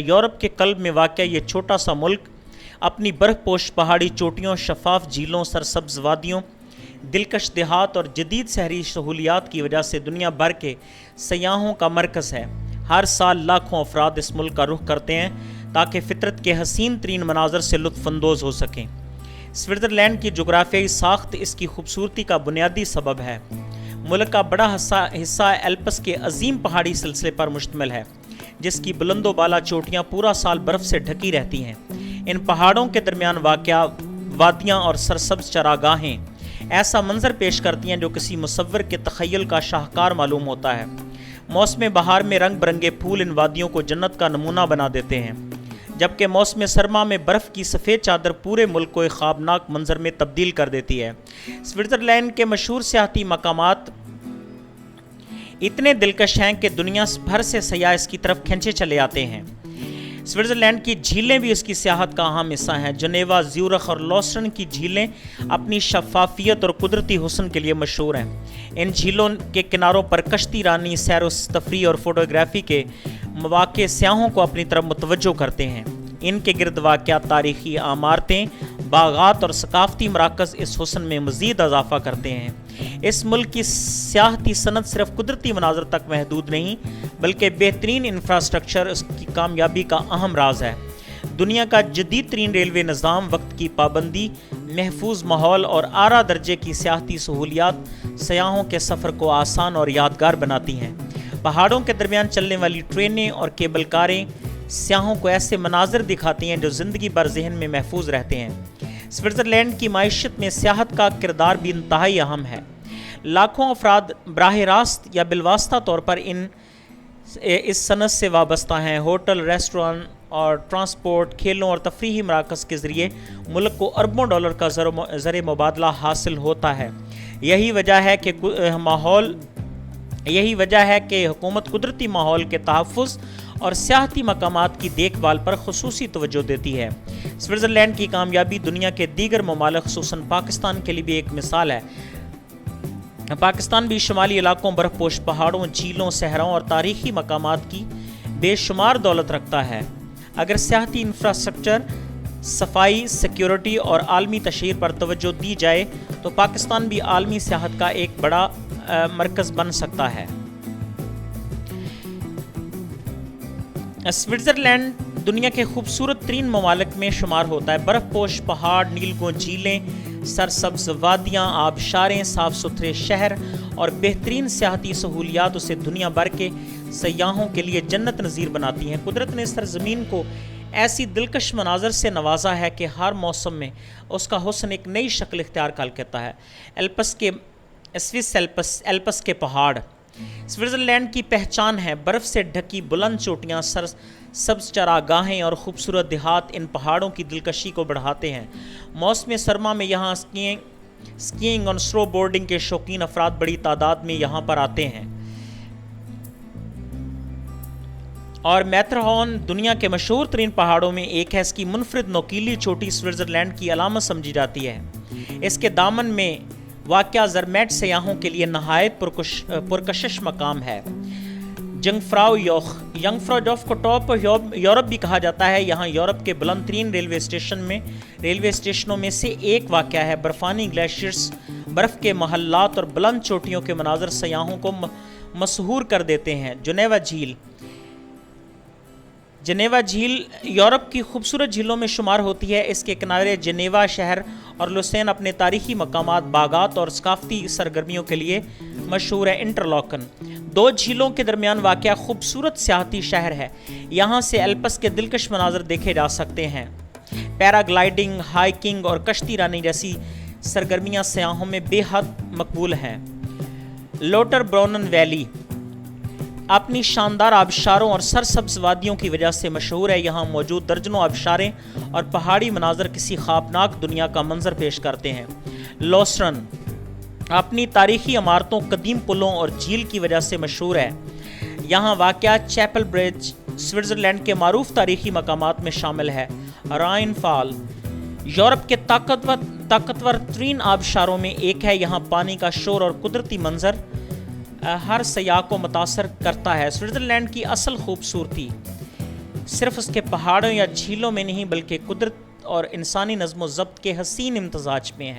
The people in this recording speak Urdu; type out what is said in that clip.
یورپ کے قلب میں واقع یہ چھوٹا سا ملک اپنی برف پوش پہاڑی چوٹیوں، شفاف جھیلوں، سرسبز وادیوں، دلکش دیہات اور جدید شہری سہولیات کی وجہ سے دنیا بھر کے سیاحوں کا مرکز ہے۔ ہر سال لاکھوں افراد اس ملک کا رخ کرتے ہیں تاکہ فطرت کے حسین ترین مناظر سے لطف اندوز ہو سکیں۔ سوئٹزرلینڈ کی جغرافیائی ساخت اس کی خوبصورتی کا بنیادی سبب ہے۔ ملک کا بڑا حصہ الپس کے عظیم پہاڑی سلسلے پر مشتمل ہے، جس کی بلند و بالا چوٹیاں پورا سال برف سے ڈھکی رہتی ہیں۔ ان پہاڑوں کے درمیان واقع وادیاں اور سرسبز چراگاہیں ایسا منظر پیش کرتی ہیں جو کسی مصور کے تخیل کا شاہکار معلوم ہوتا ہے۔ موسم بہار میں رنگ برنگے پھول ان وادیوں کو جنت کا نمونہ بنا دیتے ہیں، جبکہ موسم سرما میں برف کی سفید چادر پورے ملک کو ایک خوابناک منظر میں تبدیل کر دیتی ہے۔ سوئٹزرلینڈ کے مشہور سیاحتی مقامات اتنے دلکش ہیں کہ دنیا بھر سے سیاح اس کی طرف کھینچے چلے آتے ہیں۔ سوئٹزرلینڈ کی جھیلیں بھی اس کی سیاحت کا اہم حصہ ہیں۔ جنیوا، زیورخ اور لوسرن کی جھیلیں اپنی شفافیت اور قدرتی حسن کے لیے مشہور ہیں۔ ان جھیلوں کے کناروں پر کشتی رانی، سیر و تفریح اور فوٹوگرافی کے مواقع سیاحوں کو اپنی طرف متوجہ کرتے ہیں۔ ان کے گرد واقع تاریخی عمارتیں، باغات اور ثقافتی مراکز اس حسن میں مزید اضافہ کرتے ہیں۔ اس ملک کی سیاحتی صنعت صرف قدرتی مناظر تک محدود نہیں، بلکہ بہترین انفراسٹرکچر اس کی کامیابی کا اہم راز ہے۔ دنیا کا جدید ترین ریلوے نظام، وقت کی پابندی، محفوظ ماحول اور اعلیٰ درجے کی سیاحتی سہولیات سیاحوں کے سفر کو آسان اور یادگار بناتی ہیں۔ پہاڑوں کے درمیان چلنے والی ٹرینیں اور کیبل کاریں سیاحوں کو ایسے مناظر دکھاتی ہیں جو زندگی بھر ذہن میں محفوظ رہتے ہیں۔ سوئٹزرلینڈ کی معیشت میں سیاحت کا کردار بھی انتہائی اہم ہے۔ لاکھوں افراد براہ راست یا بالواسطہ طور پر اس صنعت سے وابستہ ہیں۔ ہوٹل، ریسٹوران اور ٹرانسپورٹ، کھیلوں اور تفریحی مراکز کے ذریعے ملک کو اربوں ڈالر کا زر مبادلہ حاصل ہوتا ہے۔ یہی وجہ ہے کہ حکومت قدرتی ماحول کے تحفظ اور سیاحتی مقامات کی دیکھ بھال پر خصوصی توجہ دیتی ہے۔ سوئٹزرلینڈ کی کامیابی دنیا کے دیگر ممالک خصوصاً پاکستان کے لیے بھی ایک مثال ہے۔ پاکستان بھی شمالی علاقوں، برف پوش پہاڑوں، جھیلوں، صحراؤں اور تاریخی مقامات کی بے شمار دولت رکھتا ہے۔ اگر سیاحتی انفراسٹرکچر، صفائی، سیکیورٹی اور عالمی تشہیر پر توجہ دی جائے تو پاکستان بھی عالمی سیاحت کا ایک بڑا مرکز بن سکتا ہے۔ سوئٹزرلینڈ دنیا کے خوبصورت ترین ممالک میں شمار ہوتا ہے۔ برف پوش پہاڑ، نیلگوں جھیلیں، سرسبز وادیاں، آبشاریں، صاف ستھرے شہر اور بہترین سیاحتی سہولیات اسے دنیا بھر کے سیاحوں کے لیے جنت نظیر بناتی ہیں۔ قدرت نے اس سرزمین کو ایسی دلکش مناظر سے نوازا ہے کہ ہر موسم میں اس کا حسن ایک نئی شکل اختیار کر لیتا ہے۔ الپس کے پہاڑ سوئٹزرلینڈ کی پہچان ہے۔ برف سے ڈھکی بلند چوٹیاں، سبز چراگاہیں اور خوبصورت دیہات ان پہاڑوں کی دلکشی کو بڑھاتے ہیں۔ موسم سرما میں یہاں اسکیئنگ اور سنو بورڈنگ کے شوقین افراد بڑی تعداد میں یہاں پر آتے ہیں، اور میترہارن دنیا کے مشہور ترین پہاڑوں میں ایک ہے۔ اس کی منفرد نوکیلی چوٹی سوئٹزرلینڈ کی علامت سمجھی جاتی ہے۔ اس کے دامن میں واقع زرمیٹ سیاحوں کے لیے نہایت پرکشش مقام ہے۔ ینگفراو جوف کو ٹاپ یورپ بھی کہا جاتا ہے۔ یہاں یورپ کے بلند ترین ریلوے اسٹیشنوں میں سے ایک واقع ہے۔ برفانی گلیشیئرز، برف کے محلات اور بلند چوٹیوں کے مناظر سیاحوں کو مسحور کر دیتے ہیں۔ جنیوا جھیل یورپ کی خوبصورت جھیلوں میں شمار ہوتی ہے۔ اس کے کنارے جنیوا شہر اور لوسین اپنے تاریخی مقامات، باغات اور ثقافتی سرگرمیوں کے لیے مشہور ہے۔ انٹرلاکن دو جھیلوں کے درمیان واقع خوبصورت سیاحتی شہر ہے۔ یہاں سے الپس کے دلکش مناظر دیکھے جا سکتے ہیں۔ پیرا گلائیڈنگ، ہائیکنگ اور کشتی رانی جیسی سرگرمیاں سیاحوں میں بے حد مقبول ہیں۔ لوٹر براؤنن ویلی اپنی شاندار آبشاروں اور سرسبز وادیوں کی وجہ سے مشہور ہے۔ یہاں موجود درجنوں آبشاریں اور پہاڑی مناظر کسی خوابناک دنیا کا منظر پیش کرتے ہیں۔ لوسرن اپنی تاریخی عمارتوں، قدیم پلوں اور جھیل کی وجہ سے مشہور ہے۔ یہاں واقع چیپل برج سوئٹزرلینڈ کے معروف تاریخی مقامات میں شامل ہے۔ رائن فال یورپ کے طاقتور ترین آبشاروں میں ایک ہے۔ یہاں پانی کا شور اور قدرتی منظر ہر سیاح کو متاثر کرتا ہے۔ سوئٹزرلینڈ کی اصل خوبصورتی صرف اس کے پہاڑوں یا جھیلوں میں نہیں بلکہ قدرت اور انسانی نظم و ضبط کے حسین امتزاج میں ہے۔